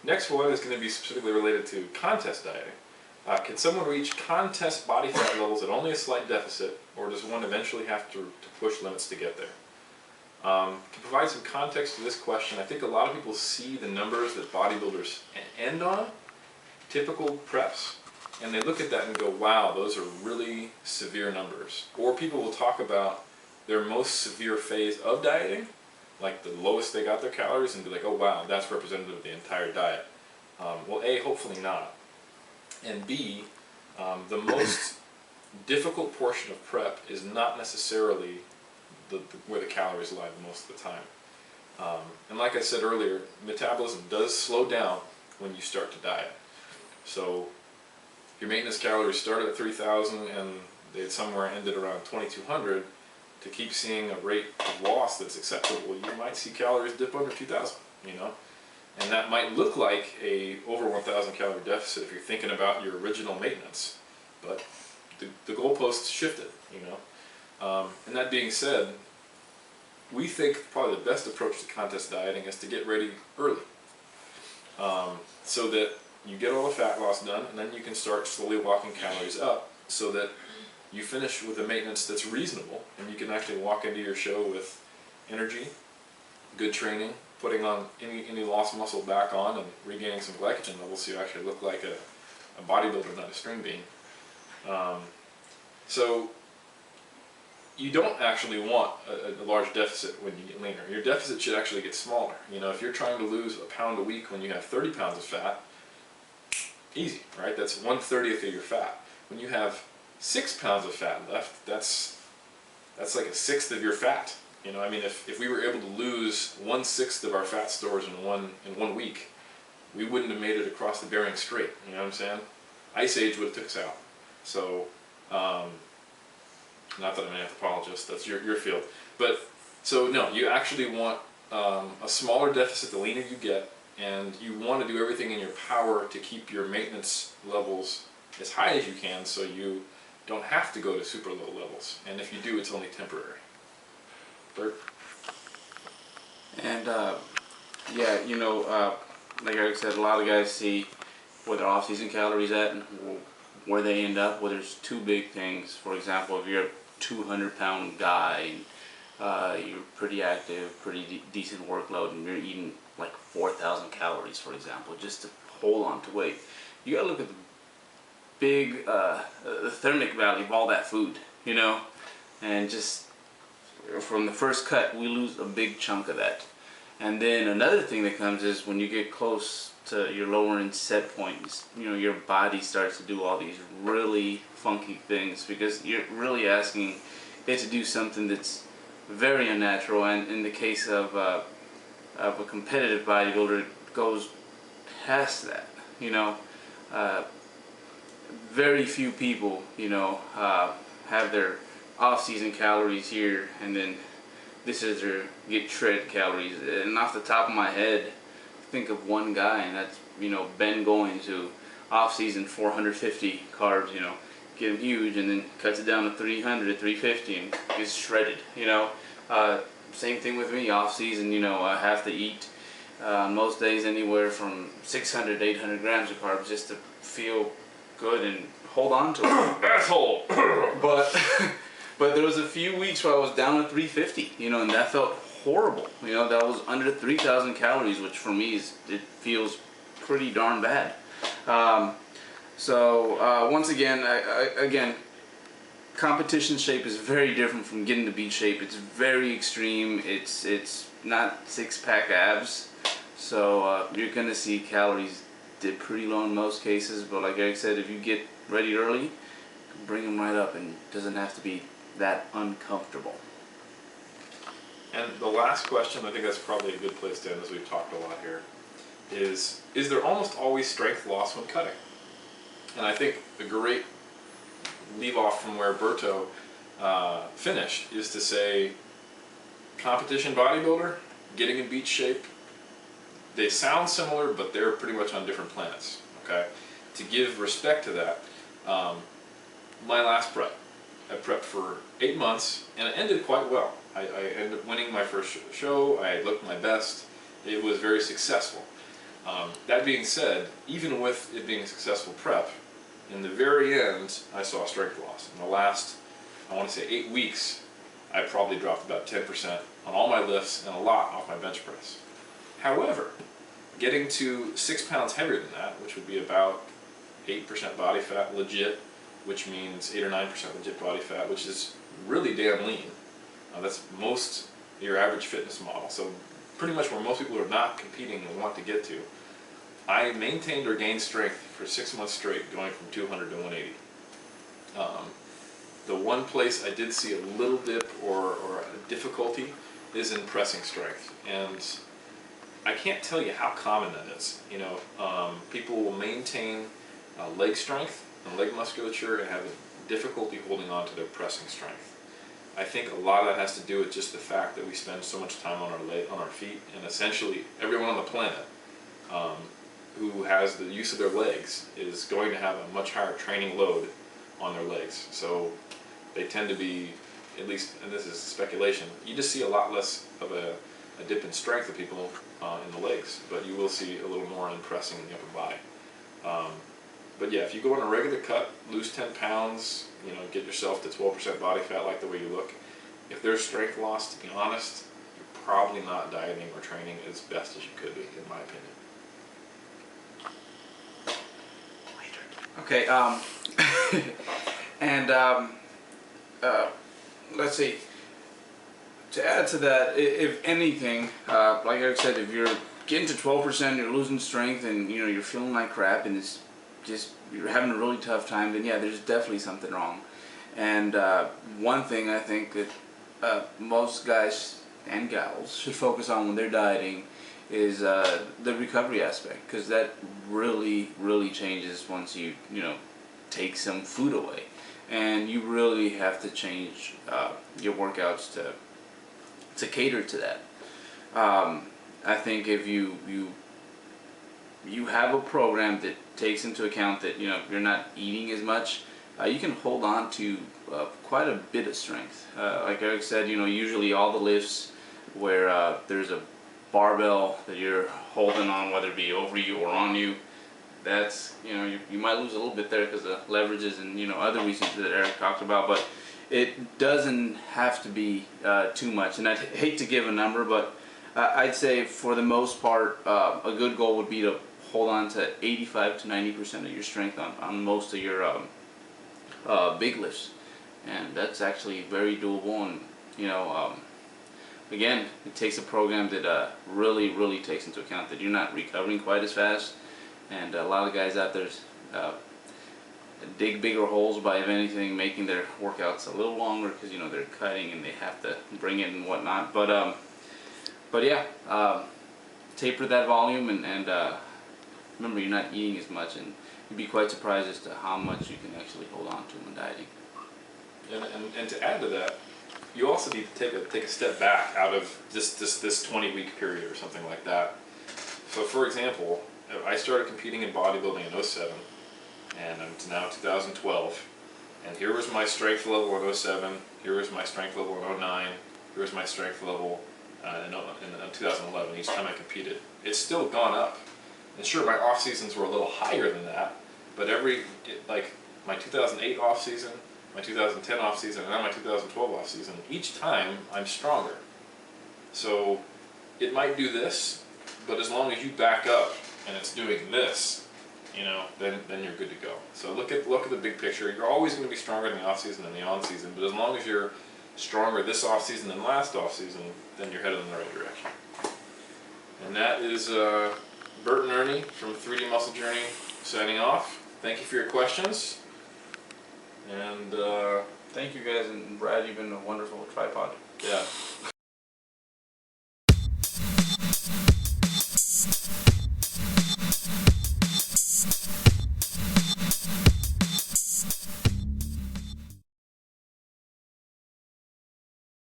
Next one is going to be specifically related to contest dieting. Can someone reach contest body fat levels at only a slight deficit, or does one eventually have to push limits to get there? To provide some context to this question, I think a lot of people see the numbers that bodybuilders end on, typical preps, and they look at that and go, wow, those are really severe numbers. Or people will talk about their most severe phase of dieting, like the lowest they got their calories, and be like, oh wow, that's representative of the entire diet. Well, A, hopefully not. And B, the most difficult portion of prep is not necessarily where the calories lie most of the time. And like I said earlier, metabolism does slow down when you start to diet. So your maintenance calories started at 3,000 and they somewhere ended around 2,200. To keep seeing a rate of loss that's acceptable, you might see calories dip under 2,000, you know? And that might look like a over 1,000 calorie deficit if you're thinking about your original maintenance. But the goalposts shifted, you know? And that being said, we think probably the best approach to contest dieting is to get ready early. So that you get all the fat loss done, and then you can start slowly walking calories up so that you finish with a maintenance that's reasonable, and you can actually walk into your show with energy, good training, putting on any lost muscle back on and regaining some glycogen levels so you actually look like a bodybuilder, not a string bean. So you don't actually want a large deficit when you get leaner. Your deficit should actually get smaller. You know, if you're trying to lose a pound a week when you have 30 pounds of fat, easy, right? That's 1/30 of your fat. When you have 6 pounds of fat left, that's like 1/6 of your fat. You know, I mean, if we were able to lose 1/6 of our fat stores in one week, we wouldn't have made it across the Bering Strait. You know what I'm saying? Ice Age would have took us out. So, not that I'm an anthropologist, that's your field. But, so no, you actually want a smaller deficit the leaner you get, and you want to do everything in your power to keep your maintenance levels as high as you can so you don't have to go to super low levels. And if you do, it's only temporary. Bert? And yeah, you know, like I said, a lot of guys see where their off-season calories at and where they end up. Well, there's two big things. For example, if you're a 200-pound guy and you're pretty active, pretty decent workload, and you're eating like 4,000 calories, for example, just to hold on to weight, you gotta look at the big the thermic value of all that food, you know, and just from the first cut we lose a big chunk of that. And then another thing that comes is when you get close to your lower end set points, you know, your body starts to do all these really funky things because you're really asking it to do something that's very unnatural. And in the case of a competitive bodybuilder, it goes past that, you know. Very few people, you know, have their off-season calories here, and then this is their get shred calories. And off the top of my head, think of one guy, and that's, you know, Ben Goins, who off-season 450 carbs, you know, get him huge, and then cuts it down to 300, 350, and gets shredded, you know. Same thing with me, off-season, you know, I have to eat most days anywhere from 600 to 800 grams of carbs just to feel good and hold on to it. Asshole! But there was a few weeks where I was down to 350, you know, and that felt horrible. You know, that was under 3,000 calories, which for me it feels pretty darn bad. Once again, competition shape is very different from getting to beat shape. It's very extreme. It's not six-pack abs, so you're gonna see calories dip pretty low in most cases. But like Eric said, if you get ready early, bring them right up, and it doesn't have to be that uncomfortable. And the last question, I think that's probably a good place to end, as we've talked a lot here, is there almost always strength loss when cutting? And I think the great leave off from where Berto finished is to say, competition bodybuilder, getting in beach shape, they sound similar, but they're pretty much on different planets, okay? To give respect to that, my last prep, I prepped for 8 months, and it ended quite well. I ended up winning my first show, I looked my best, it was very successful. That being said, even with it being a successful prep, in the very end, I saw strength loss. In the last, I want to say 8 weeks, I probably dropped about 10% on all my lifts and a lot off my bench press. However, getting to 6 pounds heavier than that, which would be about 8% body fat legit, which means 8 or 9% legit body fat, which is really damn lean. That's most your average fitness model. So pretty much where most people are not competing and want to get to. I maintained or gained strength for 6 months straight, going from 200 to 180. The one place I did see a little dip or a difficulty is in pressing strength, and I can't tell you how common that is. People will maintain leg strength and leg musculature and have a difficulty holding on to their pressing strength. I think a lot of that has to do with just the fact that we spend so much time on our feet, and essentially everyone on the planet who has the use of their legs is going to have a much higher training load on their legs. So they tend to be, at least, and this is speculation, you just see a lot less of a dip in strength of people in the legs, but you will see a little more in pressing in the upper body. But yeah, if you go on a regular cut, lose 10 pounds, get yourself to 12% body fat, like the way you look. If there's strength loss, to be honest, you're probably not dieting or training as best as you could be, in my opinion. Okay, and let's see, to add to that, if anything, like I said, if you're getting to 12%, you're losing strength, and you're feeling like crap, and it's just, you're having a really tough time, then yeah, there's definitely something wrong. And one thing I think that most guys and gals should focus on when they're dieting is the recovery aspect, because that really changes once you take some food away, and you really have to change your workouts to cater to that. I think if you have a program that takes into account that you're not eating as much, you can hold on to quite a bit of strength. Like Eric said, usually all the lifts where there's a barbell that you're holding on, whether it be over you or on you, that's you might lose a little bit there because of leverages and other reasons that Eric talked about, but it doesn't have to be too much. And I'd hate to give a number, but I'd say for the most part, a good goal would be to hold on to 85 to 90% of your strength on most of your big lifts, and that's actually very doable. And again, it takes a program that really takes into account that you're not recovering quite as fast, and a lot of guys out there dig bigger holes by, if anything, making their workouts a little longer because they're cutting and they have to bring it and whatnot. But yeah, taper that volume, and remember, you're not eating as much, and you'd be quite surprised as to how much you can actually hold on to when dieting. And to add to that, you also need to take a step back out of this 20-week period or something like that. So for example, I started competing in bodybuilding in 07, and it's now 2012, and here was my strength level in 07, here was my strength level in 09, here was my strength level in 2011, each time I competed. It's still gone up. And sure, my off seasons were a little higher than that, but like my 2008 off season, my 2010 off season, and now my 2012 off season, each time I'm stronger. So it might do this, but as long as you back up and it's doing this, then you're good to go. So look at the big picture. You're always going to be stronger in the off season than the on season, but as long as you're stronger this off season than last off season, then you're headed in the right direction. And that is Bert and Ernie from 3D Muscle Journey signing off. Thank you for your questions. And thank you guys, and Brad, you've been a wonderful tripod. Yeah.